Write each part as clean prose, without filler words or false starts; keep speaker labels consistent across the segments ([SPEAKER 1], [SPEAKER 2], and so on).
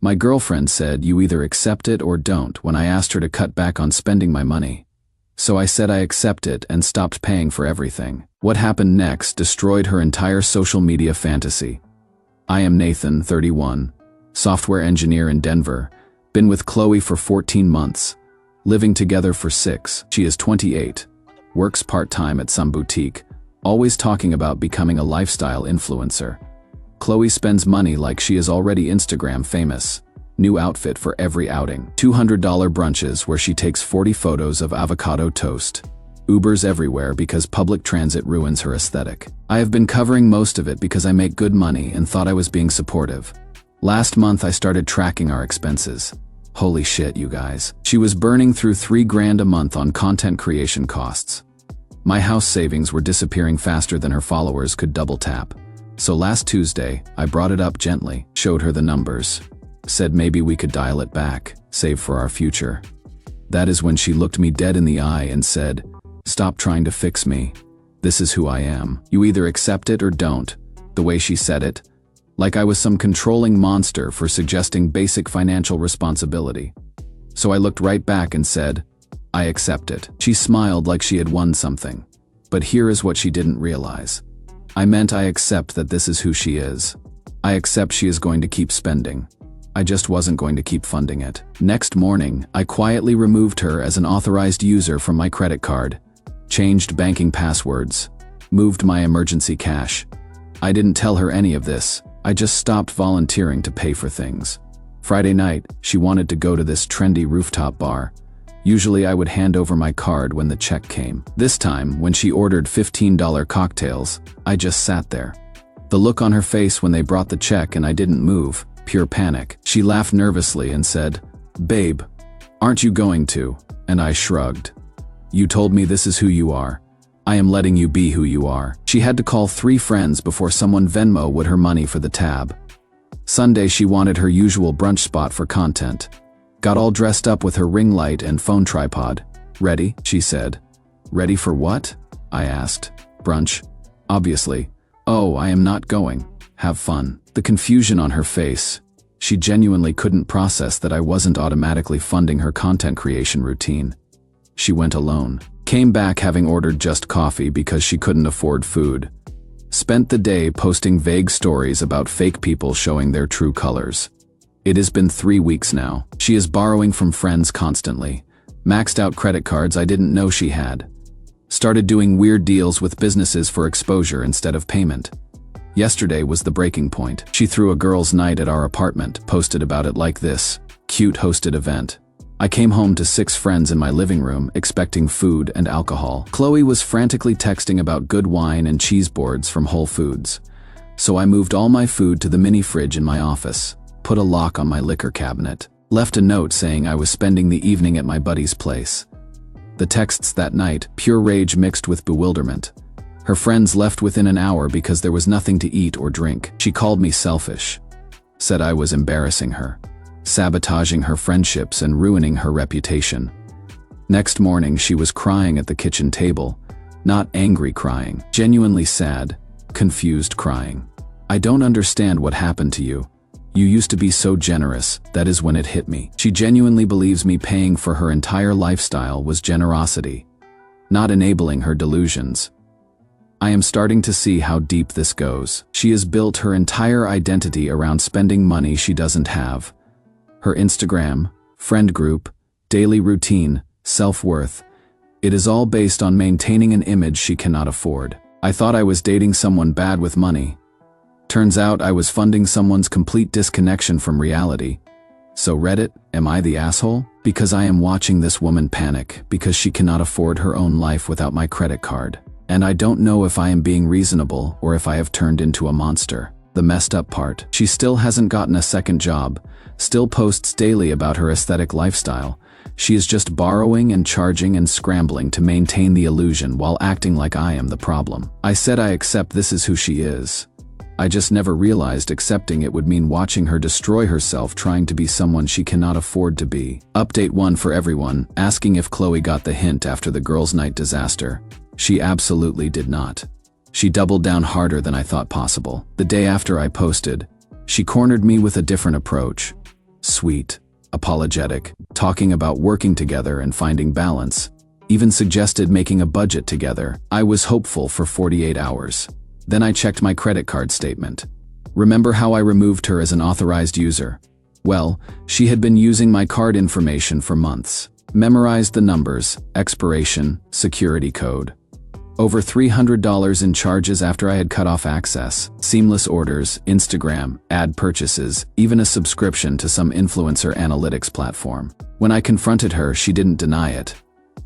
[SPEAKER 1] My girlfriend said you either accept it or don't when I asked her to cut back on spending my money. So I said I accept it and stopped paying for everything. What happened next destroyed her entire social media fantasy. I am Nathan, 31, software engineer in Denver, been with Qley for 14 months, living together for 6. She is 28, works part-time at some boutique, always talking about becoming a lifestyle influencer. Qley spends money like she is already Instagram famous. New outfit for every outing. $200 brunches where she takes 40 photos of avocado toast. Ubers everywhere because public transit ruins her aesthetic. I have been covering most of it because I make good money and thought I was being supportive. Last month I started tracking our expenses. Holy shit, you guys. She was burning through $3,000 a month on content creation costs. My house savings were disappearing faster than her followers could double tap. So last Tuesday, I brought it up gently, showed her the numbers, said maybe we could dial it back, save for our future. That is when she looked me dead in the eye and said, "Stop trying to fix me. This is who I am. You either accept it or don't." The way she said it, like I was some controlling monster for suggesting basic financial responsibility. So I looked right back and said, "I accept it." She smiled like she had won something. But here is what she didn't realize. I meant I accept that this is who she is. I accept she is going to keep spending. I just wasn't going to keep funding it. Next morning, I quietly removed her as an authorized user from my credit card, changed banking passwords, moved my emergency cash. I didn't tell her any of this. I just stopped volunteering to pay for things. Friday night, she wanted to go to this trendy rooftop bar. Usually I would hand over my card when the check came. This time, when she ordered $15 cocktails, I just sat there. The look on her face when they brought the check and I didn't move, pure panic. She laughed nervously and said, "Babe, aren't you going to?" And I shrugged. "You told me this is who you are. I am letting you be who you are." She had to call 3 friends before someone Venmo'd her money for the tab. Sunday she wanted her usual brunch spot for content. Got all dressed up with her ring light and phone tripod. "Ready?" she said. "Ready for what?" I asked. "Brunch. Obviously." "Oh, I am not going. Have fun." The confusion on her face. She genuinely couldn't process that I wasn't automatically funding her content creation routine. She went alone. Came back having ordered just coffee because she couldn't afford food. Spent the day posting vague stories about fake people showing their true colors. It has been 3 weeks now. She is borrowing from friends constantly. Maxed out credit cards I didn't know she had. Started doing weird deals with businesses for exposure instead of payment. Yesterday was the breaking point. She threw a girls' night at our apartment, posted about it like this: "Cute hosted event." I came home to 6 friends in my living room, expecting food and alcohol. Qley was frantically texting about good wine and cheese boards from Whole Foods. So I moved all my food to the mini fridge in my office, put a lock on my liquor cabinet, left a note saying I was spending the evening at my buddy's place. The texts that night, pure rage mixed with bewilderment. Her friends left within an hour because there was nothing to eat or drink. She called me selfish. Said I was embarrassing her, sabotaging her friendships and ruining her reputation. Next morning she was crying at the kitchen table, not angry crying, genuinely sad, confused crying. "I don't understand what happened to you. You used to be so generous." That is when it hit me. She genuinely believes me paying for her entire lifestyle was generosity, not enabling her delusions. I am starting to see how deep this goes. She has built her entire identity around spending money she doesn't have. Her Instagram, friend group, daily routine, self-worth. It is all based on maintaining an image she cannot afford. I thought I was dating someone bad with money. Turns out I was funding someone's complete disconnection from reality. So Reddit, am I the asshole? Because I am watching this woman panic because she cannot afford her own life without my credit card. And I don't know if I am being reasonable or if I have turned into a monster. The messed up part, she still hasn't gotten a second job, still posts daily about her aesthetic lifestyle. She is just borrowing and charging and scrambling to maintain the illusion while acting like I am the problem. I said I accept this is who she is. I just never realized accepting it would mean watching her destroy herself trying to be someone she cannot afford to be. Update 1 for everyone, asking if Qley got the hint after the girls' night disaster. She absolutely did not. She doubled down harder than I thought possible. The day after I posted, she cornered me with a different approach. sweet, apologetic, talking about working together and finding balance, even suggested making a budget together. I was hopeful for 48 hours. Then I checked my credit card statement. Remember how I removed her as an authorized user? Well, she had been using my card information for months. Memorized the numbers, expiration, security code. Over $300 in charges after I had cut off access, seamless orders, Instagram, ad purchases, even a subscription to some influencer analytics platform. When I confronted her, she didn't deny it,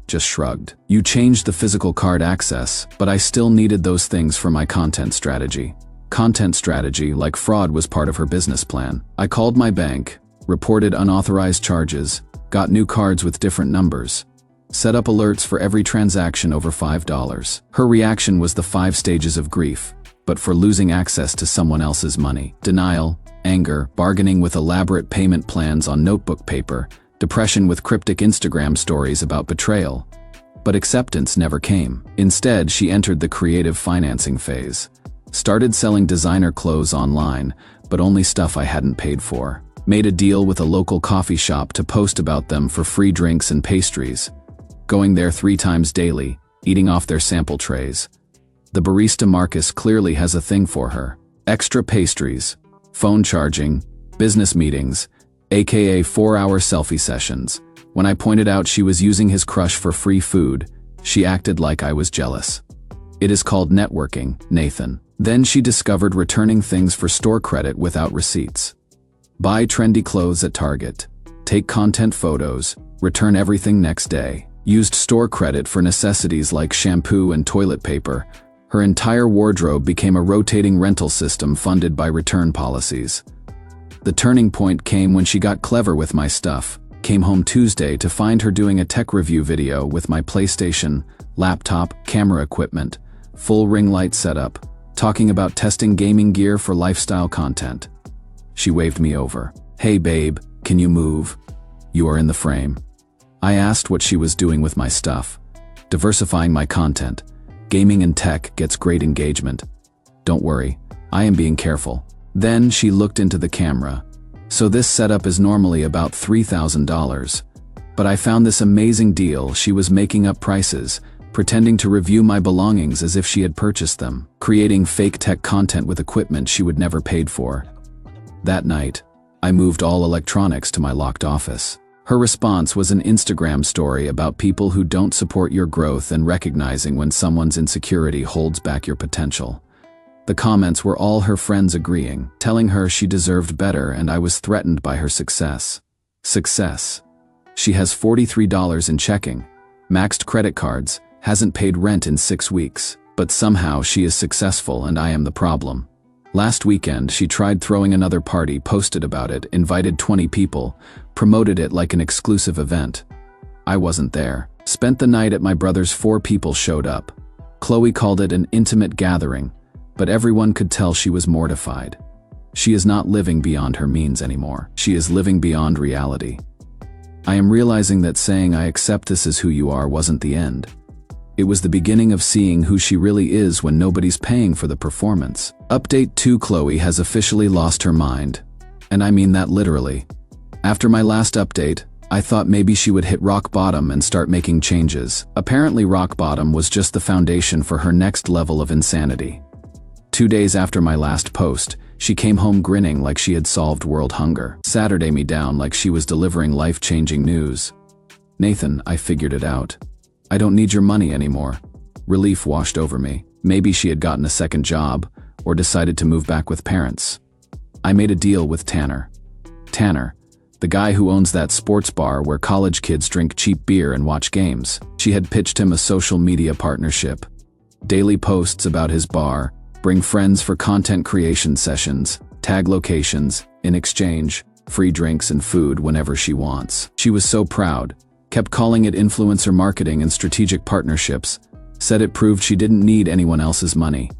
[SPEAKER 1] just shrugged. You changed the physical card access, but I still needed those things for my content strategy. Content strategy, like fraud, was part of her business plan. I called my bank, reported unauthorized charges, got new cards with different numbers, set up alerts for every transaction over $5. Her reaction was the 5 stages of grief, but for losing access to someone else's money. Denial, anger, bargaining with elaborate payment plans on notebook paper, depression with cryptic Instagram stories about betrayal. But acceptance never came. Instead, she entered the creative financing phase. Started selling designer clothes online, but only stuff I hadn't paid for. Made a deal with a local coffee shop to post about them for free drinks and pastries. Going there 3 times daily, eating off their sample trays. The barista Marcus clearly has a thing for her. Extra pastries, phone charging, business meetings, aka 4-hour selfie sessions. When I pointed out she was using his crush for free food, she acted like I was jealous. It is called networking, Nathan. Then she discovered returning things for store credit without receipts. Buy trendy clothes at Target. Take content photos, return everything next day. Used store credit for necessities like shampoo and toilet paper. Her entire wardrobe became a rotating rental system funded by return policies. The turning point came when she got clever with my stuff. Came home Tuesday to find her doing a tech review video with my PlayStation, laptop, camera equipment, full ring light setup, talking about testing gaming gear for lifestyle content. She waved me over. Hey babe, can you move? You are in the frame. I asked what she was doing with my stuff. Diversifying my content. Gaming and tech gets great engagement. Don't worry, I am being careful. Then she looked into the camera. So this setup is normally about $3,000. But I found this amazing deal. She was making up prices, pretending to review my belongings as if she had purchased them, creating fake tech content with equipment she would never paid for. That night, I moved all electronics to my locked office. Her response was an Instagram story about people who don't support your growth and recognizing when someone's insecurity holds back your potential. The comments were all her friends agreeing, telling her she deserved better and I was threatened by her success. Success. She has $43 in checking, maxed credit cards, hasn't paid rent in 6 weeks, but somehow she is successful and I am the problem. Last weekend, she tried throwing another party, posted about it, invited 20 people, promoted it like an exclusive event. I wasn't there. Spent the night at my brother's. 4 people showed up. Qley called it an intimate gathering, but everyone could tell she was mortified. She is not living beyond her means anymore. She is living beyond reality. I am realizing that saying I accept this as who you are wasn't the end. It was the beginning of seeing who she really is when nobody's paying for the performance. Update 2: Qley has officially lost her mind. And I mean that literally. After my last update, I thought maybe she would hit rock bottom and start making changes. Apparently rock bottom was just the foundation for her next level of insanity. 2 days after my last post, she came home grinning like she had solved world hunger. Saturday me down like she was delivering life-changing news. Nathan, I figured it out. I don't need your money anymore. Relief washed over me. Maybe she had gotten a second job, or decided to move back with parents. I made a deal with Tanner. Tanner, the guy who owns that sports bar where college kids drink cheap beer and watch games. She had pitched him a social media partnership. Daily posts about his bar, bring friends for content creation sessions, tag locations, in exchange, free drinks and food whenever she wants. She was so proud, kept calling it influencer marketing and strategic partnerships, said it proved she didn't need anyone else's money.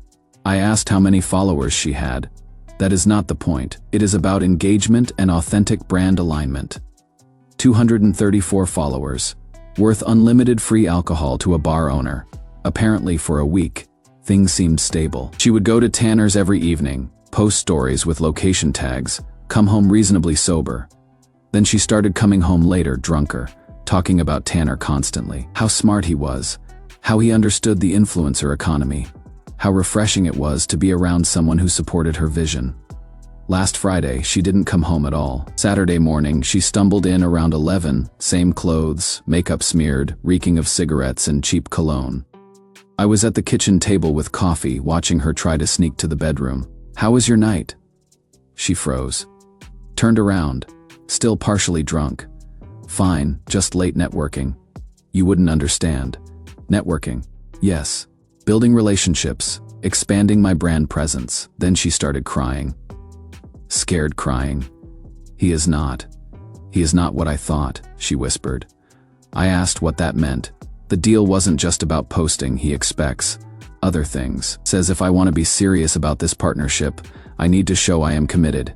[SPEAKER 1] I asked how many followers she had. That is not the point. It is about engagement and authentic brand alignment. 234 followers, worth unlimited free alcohol to a bar owner. Apparently for a week, things seemed stable. She would go to Tanner's every evening, post stories with location tags, come home reasonably sober. Then she started coming home later, drunker, talking about Tanner constantly. How smart he was. How he understood the influencer economy. How refreshing it was to be around someone who supported her vision. Last Friday, she didn't come home at all. Saturday morning, she stumbled in around 11, same clothes, makeup smeared, reeking of cigarettes and cheap cologne. I was at the kitchen table with coffee, watching her try to sneak to the bedroom. "How was your night?" She froze. Turned around, still partially drunk. "Fine, just late networking." "You wouldn't understand." "Networking? Yes. Building relationships, expanding my brand presence." Then she started crying. Scared crying. He is not what I thought," she whispered. I asked what that meant. The deal wasn't just about posting, he expects other things. Says if I want to be serious about this partnership, I need to show I am committed.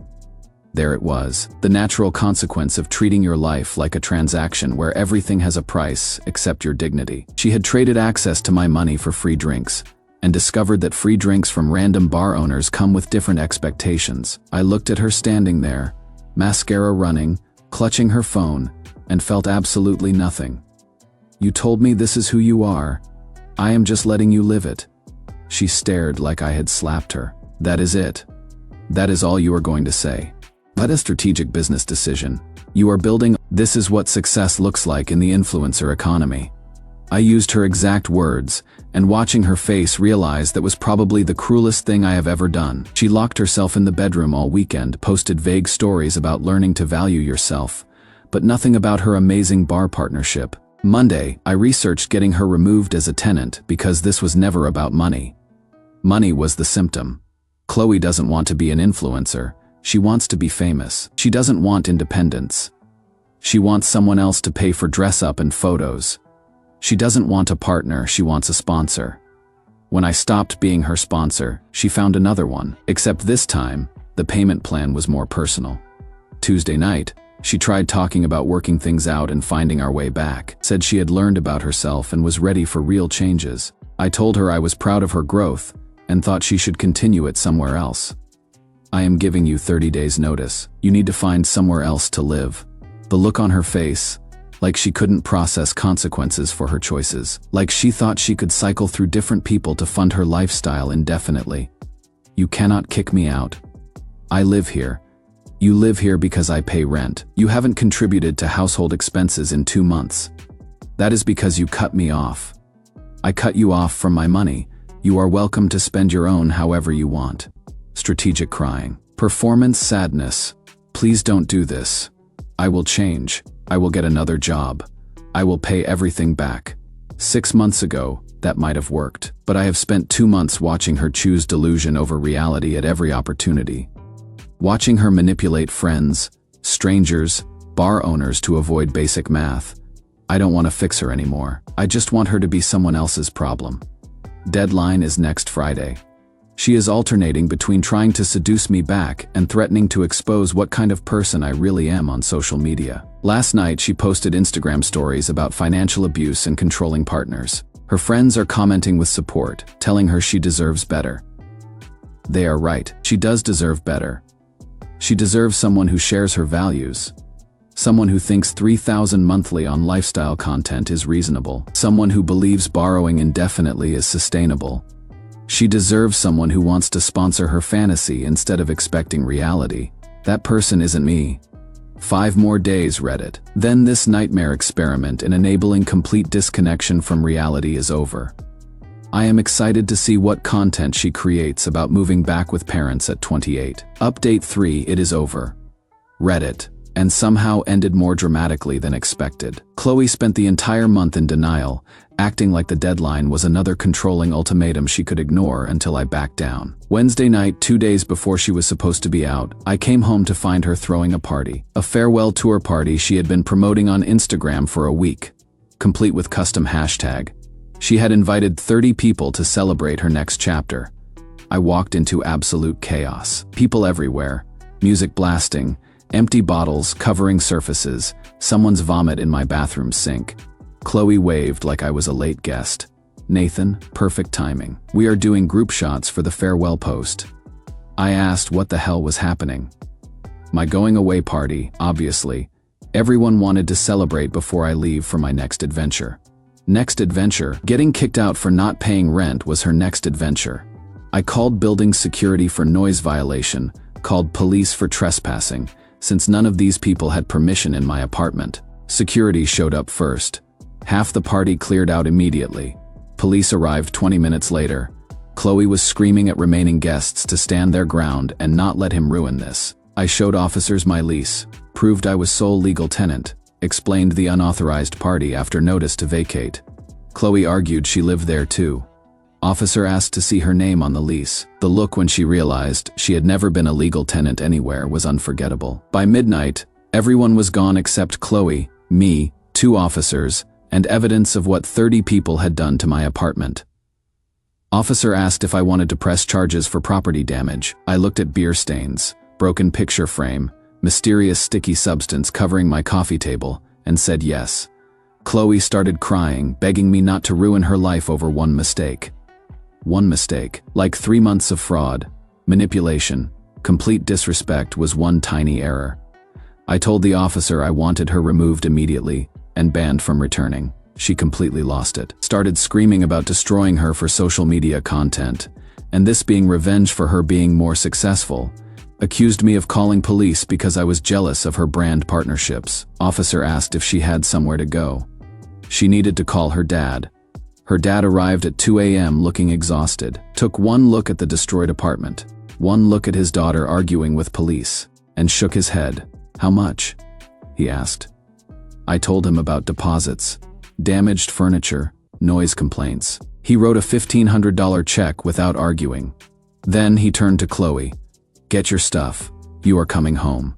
[SPEAKER 1] There it was, the natural consequence of treating your life like a transaction where everything has a price except your dignity. She had traded access to my money for free drinks, and discovered that free drinks from random bar owners come with different expectations. I looked at her standing there, mascara running, clutching her phone, and felt absolutely nothing. "You told me this is who you are. I am just letting you live it." She stared like I had slapped her. "That is it? That is all you are going to say? But a strategic business decision. You are building. This is what success looks like in the influencer economy." I used her exact words, and watching her face realized that was probably the cruelest thing I have ever done. She locked herself in the bedroom all weekend, posted vague stories about learning to value yourself, but nothing about her amazing bar partnership. Monday, I researched getting her removed as a tenant because this was never about money. Money was the symptom. Qley doesn't want to be an influencer. She wants to be famous. She doesn't want independence. She wants someone else to pay for dress up and photos. She doesn't want a partner, she wants a sponsor. When I stopped being her sponsor, she found another one, except this time, the payment plan was more personal. Tuesday night, she tried talking about working things out and finding our way back, said she had learned about herself and was ready for real changes. I told her I was proud of her growth and thought she should continue it somewhere else. "I am giving you 30 days notice. You need to find somewhere else to live." The look on her face, like she couldn't process consequences for her choices, like she thought she could cycle through different people to fund her lifestyle indefinitely. "You cannot kick me out. I live here. You live here because I pay rent. You haven't contributed to household expenses in 2 months. That is because you cut me off. I cut you off from my money. You are welcome to spend your own however you want." Strategic crying. Performance sadness. "Please don't do this. I will change. I will get another job. I will pay everything back." 6 months ago, that might have worked, but I have spent 2 months watching her choose delusion over reality at every opportunity. Watching her manipulate friends, strangers, bar owners to avoid basic math. I don't want to fix her anymore. I just want her to be someone else's problem. Deadline is next Friday. She is alternating between trying to seduce me back and threatening to expose what kind of person I really am on social media. Last night, she posted Instagram stories about financial abuse and controlling partners. Her friends are commenting with support, telling her she deserves better. They are right, she does deserve better. She deserves someone who shares her values. Someone who thinks $3,000 monthly on lifestyle content is reasonable. Someone who believes borrowing indefinitely is sustainable. She deserves someone who wants to sponsor her fantasy instead of expecting reality. That person isn't me. 5 more days, Reddit. Then this nightmare experiment in enabling complete disconnection from reality is over. I am excited to see what content she creates about moving back with parents at 28. Update 3, it is over. Reddit. And somehow ended more dramatically than expected. Qley spent the entire month in denial, acting like the deadline was another controlling ultimatum she could ignore until I backed down. Wednesday night, 2 days before she was supposed to be out, I came home to find her throwing a party. A farewell tour party she had been promoting on Instagram for a week, complete with custom hashtag. She had invited 30 people to celebrate her next chapter. I walked into absolute chaos. People everywhere, music blasting, empty bottles covering surfaces, someone's vomit in my bathroom sink. Qley waved like I was a late guest. "Nathan, perfect timing. We are doing group shots for the farewell post." I asked what the hell was happening. My going away party, obviously, Everyone wanted to celebrate before I leave for my next adventure. Next adventure? Getting kicked out for not paying rent was her next adventure. I called building security for noise violation, called police for trespassing, since none of these people had permission in my apartment. Security showed up first. Half the party cleared out immediately. Police arrived 20 minutes later. Qley was screaming at remaining guests to stand their ground and not let him ruin this. I showed officers my lease, proved I was sole legal tenant, explained the unauthorized party after notice to vacate. Qley argued she lived there too. Officer asked to see her name on the lease. The look when she realized she had never been a legal tenant anywhere was unforgettable. By midnight, everyone was gone except Qley, me, 2 officers, and evidence of what 30 people had done to my apartment. Officer asked if I wanted to press charges for property damage. I looked at beer stains, broken picture frame, mysterious sticky substance covering my coffee table, and said yes. Qley started crying, begging me not to ruin her life over one mistake. One mistake, like 3 months of fraud, manipulation, complete disrespect was one tiny error. I told the officer I wanted her removed immediately and banned from returning. She completely lost it. Started screaming about destroying her for social media content, and this being revenge for her being more successful. Accused me of calling police because I was jealous of her brand partnerships. Officer asked if she had somewhere to go. She needed to call her dad. Her dad arrived at 2 a.m. looking exhausted. Took one look at the destroyed apartment, one look at his daughter arguing with police, and shook his head. "How much?" he asked. I told him about deposits, damaged furniture, noise complaints. He wrote a $1,500 check without arguing. Then he turned to Qley. "Get your stuff. You are coming home."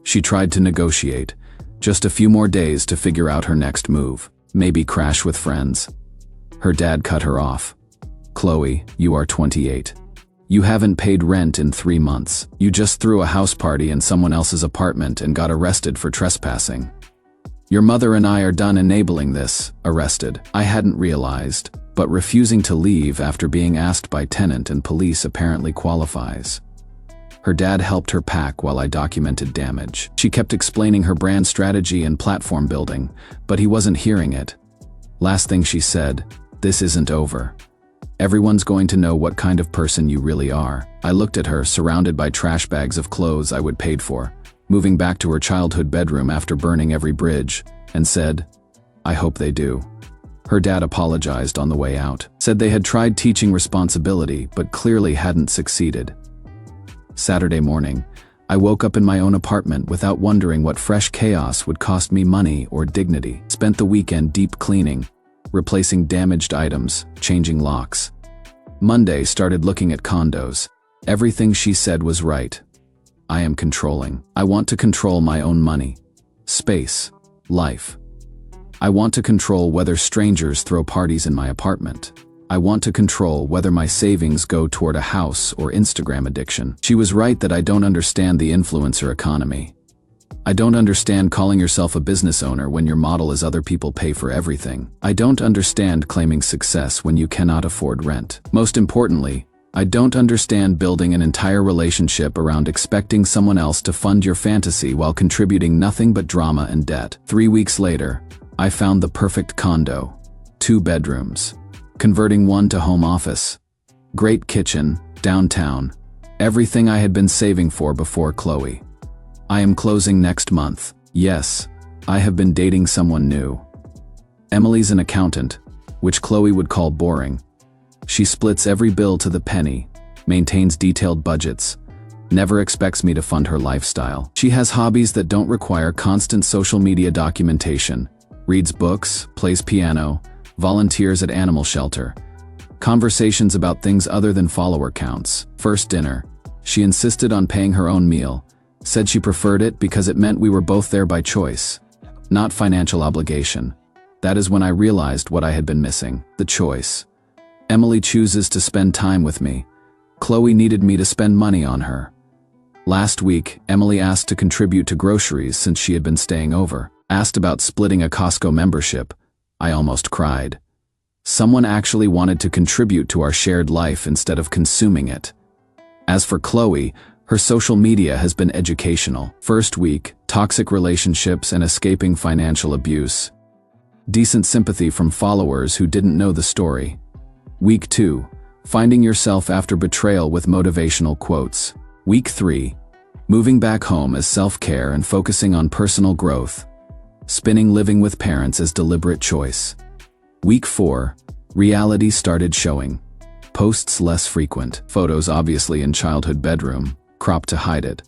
[SPEAKER 1] She tried to negotiate. Just a few more days to figure out her next move. Maybe crash with friends. Her dad cut her off. "Qley, you are 28. You haven't paid rent in 3 months. You just threw a house party in someone else's apartment and got arrested for trespassing. Your mother and I are done enabling this." Arrested. I hadn't realized, but refusing to leave after being asked by tenant and police apparently qualifies. Her dad helped her pack while I documented damage. She kept explaining her brand strategy and platform building, but he wasn't hearing it. Last thing she said, "This isn't over. Everyone's going to know what kind of person you really are." I looked at her, surrounded by trash bags of clothes I would paid for, moving back to her childhood bedroom after burning every bridge, and said, "I hope they do." Her dad apologized on the way out, said they had tried teaching responsibility but clearly hadn't succeeded. Saturday morning, I woke up in my own apartment without wondering what fresh chaos would cost me money or dignity. Spent the weekend deep cleaning, replacing damaged items, changing locks. Monday started looking at condos. Everything she said was right. I am controlling. I want to control my own money, space, life. I want to control whether strangers throw parties in my apartment. I want to control whether my savings go toward a house or Instagram addiction. She was right that I don't understand the influencer economy. I don't understand calling yourself a business owner when your model is other people pay for everything. I don't understand claiming success when you cannot afford rent. Most importantly, I don't understand building an entire relationship around expecting someone else to fund your fantasy while contributing nothing but drama and debt. 3 weeks later, I found the perfect condo. 2 bedrooms. Converting one to home office. Great kitchen, downtown. Everything I had been saving for before Qley. I am closing next month. Yes, I have been dating someone new. Emily's an accountant, which Qley would call boring. She splits every bill to the penny, maintains detailed budgets, never expects me to fund her lifestyle. She has hobbies that don't require constant social media documentation, reads books, plays piano, volunteers at animal shelter, conversations about things other than follower counts. First dinner, she insisted on paying her own meal, said she preferred it because it meant we were both there by choice, not financial obligation. That is when I realized what I had been missing, the choice. Emily chooses to spend time with me. Qley needed me to spend money on her. Last week, Emily asked to contribute to groceries since she had been staying over. Asked about splitting a Costco membership. I almost cried. Someone actually wanted to contribute to our shared life instead of consuming it. As for Qley, her social media has been educational. First week, toxic relationships and escaping financial abuse. Decent sympathy from followers who didn't know the story. Week 2. Finding yourself after betrayal with motivational quotes. Week 3. Moving back home as self-care and focusing on personal growth. Spinning living with parents as deliberate choice. Week 4. Reality started showing. Posts less frequent. Photos obviously in childhood bedroom, cropped to hide it.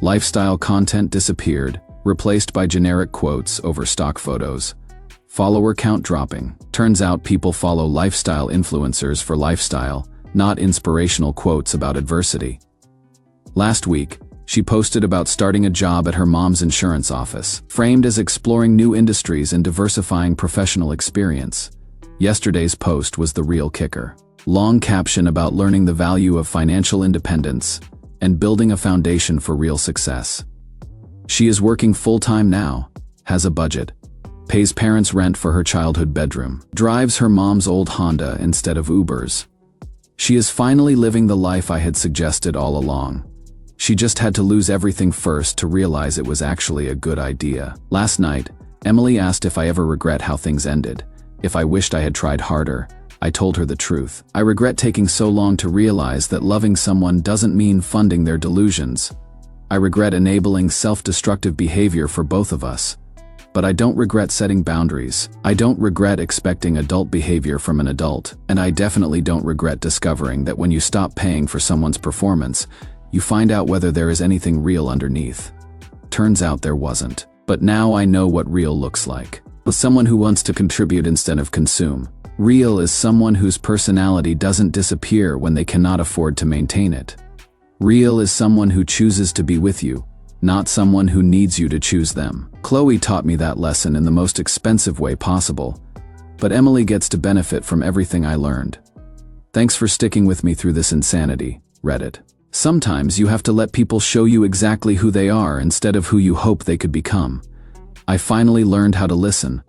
[SPEAKER 1] Lifestyle content disappeared, replaced by generic quotes over stock photos. Follower count dropping. Turns out people follow lifestyle influencers for lifestyle, not inspirational quotes about adversity. Last week, she posted about starting a job at her mom's insurance office, framed as exploring new industries and diversifying professional experience. Yesterday's post was the real kicker. Long caption about learning the value of financial independence and building a foundation for real success. She is working full-time now, has a budget, pays parents' rent for her childhood bedroom, drives her mom's old Honda instead of Ubers. She is finally living the life I had suggested all along. She just had to lose everything first to realize it was actually a good idea. Last night, Emily asked if I ever regret how things ended. If I wished I had tried harder. I told her the truth. I regret taking so long to realize that loving someone doesn't mean funding their delusions. I regret enabling self-destructive behavior for both of us. But I don't regret setting boundaries. I don't regret expecting adult behavior from an adult, and I definitely don't regret discovering that when you stop paying for someone's performance, you find out whether there is anything real underneath. Turns out there wasn't. But now I know what real looks like. Someone who wants to contribute instead of consume. Real is someone whose personality doesn't disappear when they cannot afford to maintain it. Real is someone who chooses to be with you, not someone who needs you to choose them. Qley taught me that lesson in the most expensive way possible, but Emily gets to benefit from everything I learned. Thanks for sticking with me through this insanity, Reddit. Sometimes you have to let people show you exactly who they are instead of who you hope they could become. I finally learned how to listen,